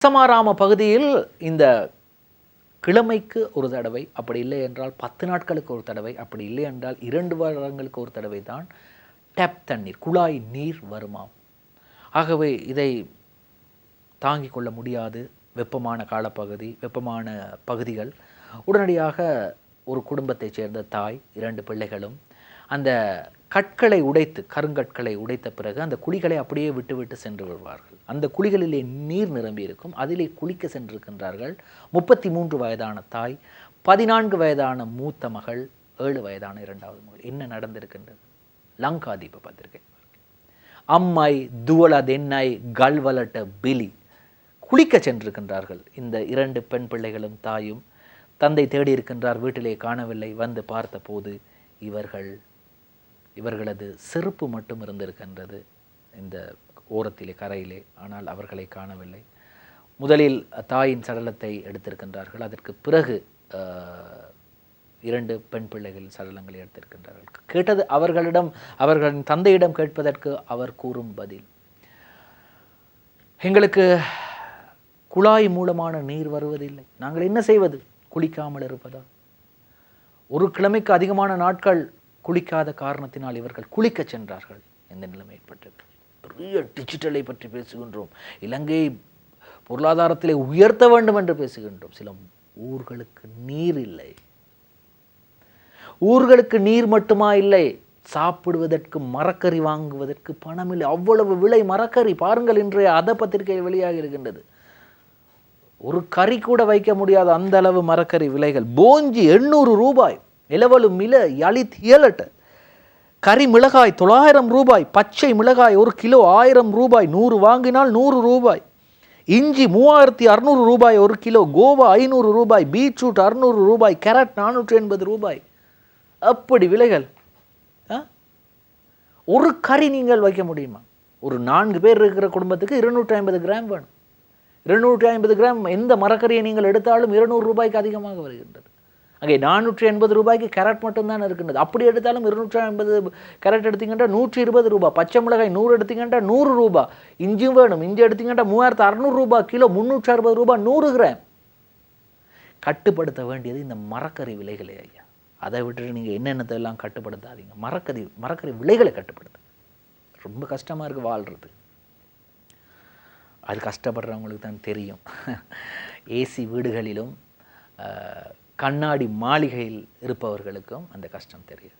சமாராம பகுதியில் இந்த கிழமைக்கு ஒரு தடவை, அப்படி இல்லை என்றால் 10 நாட்களுக்கு ஒரு தடவை, அப்படி இல்லை என்றால் 2 வாரங்களுக்கு ஒரு தடவை தான் டேப் தண்ணீர், குழாய் நீர் வருமாம். ஆகவே இதை தாங்கிக் கொள்ள முடியாது. வெப்பமான காலப்பகுதி, வெப்பமான பகுதிகள். உடனடியாக ஒரு குடும்பத்தைச் சேர்ந்த தாய் 2 பிள்ளைகளும் அந்த கற்களை உடைத்து, கருங்கற்களை உடைத்த பிறகு அந்த குழிகளை அப்படியே விட்டுவிட்டு சென்று வருவார்கள். அந்த குழிகளிலே நீர் நிரம்பி இருக்கும். அதிலே குளிக்க சென்றிருக்கின்றார்கள். 33 வயதான தாய், 14 வயதான மூத்த மகள், 7 வயதான 2வது மகள். என்ன நடந்திருக்கின்றது? லங்காதீப பத்திரிகை. அம்மை துவல தென்னை கல்வலட்ட பிலி குளிக்க சென்றிருக்கின்றார்கள். இந்த 2 பெண் பிள்ளைகளும் தாயும். தந்தை தேடி இருக்கின்றார், வீட்டிலே காணவில்லை. வந்து பார்த்த போது இவர்களது செருப்பு மட்டும் இருந்திருக்கின்றது இந்த ஓரத்திலே, கரையிலே. ஆனால் அவர்களை காணவில்லை. முதலில் தாயின் சடலத்தை எடுத்திருக்கின்றார்கள். அதற்கு பிறகு 2 பெண் பிள்ளைகள் சடலங்களை எடுத்திருக்கின்றார்கள். கேட்டது அவர்களின் தந்தையிடம் கேட்பதற்கு அவர் கூறும் பதில், எங்களுக்கு குழாய் மூலமான நீர் வருவதில்லை, நாங்கள் என்ன செய்வது? குளிக்காமல் இருப்பதா? ஒரு கிழமைக்கு அதிகமான நாட்கள் குளிக்காத காரணத்தினால் இவர்கள் குளிக்க சென்றார்கள். எந்த நிலைமை ஏற்பட்டது? பெரிய டிஜிட்டலை பற்றி பேசுகின்றோம், இலங்கை பொருளாதாரத்திலே உயர்த்த வேண்டும் என்று பேசுகின்றோம். சில ஊர்களுக்கு நீர் இல்லை. ஊர்களுக்கு நீர் மட்டுமா இல்லை, சாப்பிடுவதற்கு மரக்கறி வாங்குவதற்கு பணம் இல்லை. அவ்வளவு விலை மரக்கறி. பாருங்கள், இன்றைய அத பத்திரிகையில் வெளியாக இருக்கின்றது. ஒரு கறி கூட வைக்க முடியாத அந்த அளவு மரக்கறி விலைகள். போஞ்சி 800 ரூபாய், இலவலு மில யலித் இயலட்ட. கறி மிளகாய் 900 ரூபாய், பச்சை மிளகாய் 1 கிலோ 1000 ரூபாய், 100 வாங்கினால் 100 ரூபாய். இஞ்சி 3600 ரூபாய் 1 கிலோ, கோவா 500 ரூபாய், பீட்ரூட் 600 ரூபாய், கேரட் 480 ரூபாய். அப்படி விலைகள். ஒரு கறி நீங்கள் வைக்க முடியுமா? ஒரு 4 பேர் இருக்கிற குடும்பத்துக்கு 250 கிராம் வேணும். 250 கிராம் எந்த மரக்கறியை நீங்கள் எடுத்தாலும் 200 ரூபாய்க்கு அதிகமாக வருகின்றது. அங்கே 480 ரூபாய்க்கு கேரட் மட்டும்தான் இருக்கின்றது. அப்படி எடுத்தாலும் 250 கேரட் எடுத்தீங்கன்னா 120 ரூபாய். பச்சை மிளகாய் 100 எடுத்தீங்கன்னா 100 ரூபாய். இஞ்சி வேணும், இஞ்சி எடுத்தீங்கன்னா 3600 ரூபாய் கிலோ, 360 ரூபாய் 100 கிராம். கட்டுப்படுத்த வேண்டியது இந்த மரக்கறி விலைகளே ஐயா. அதை விட்டுட்டு நீங்கள் என்னென்னத்தை எல்லாம் கட்டுப்படுத்தாதீங்க. மரக்கறி விலைகளை கட்டுப்படுத்து. ரொம்ப கஷ்டமாக இருக்குது வாழ்கிறது. அது கஷ்டப்படுறவங்களுக்கு தான் தெரியும். ஏசி வீடுகளிலும் கண்ணாடி மாளிகையில் இருப்பவர்களுக்கும் அந்த கஷ்டம் தெரியும்.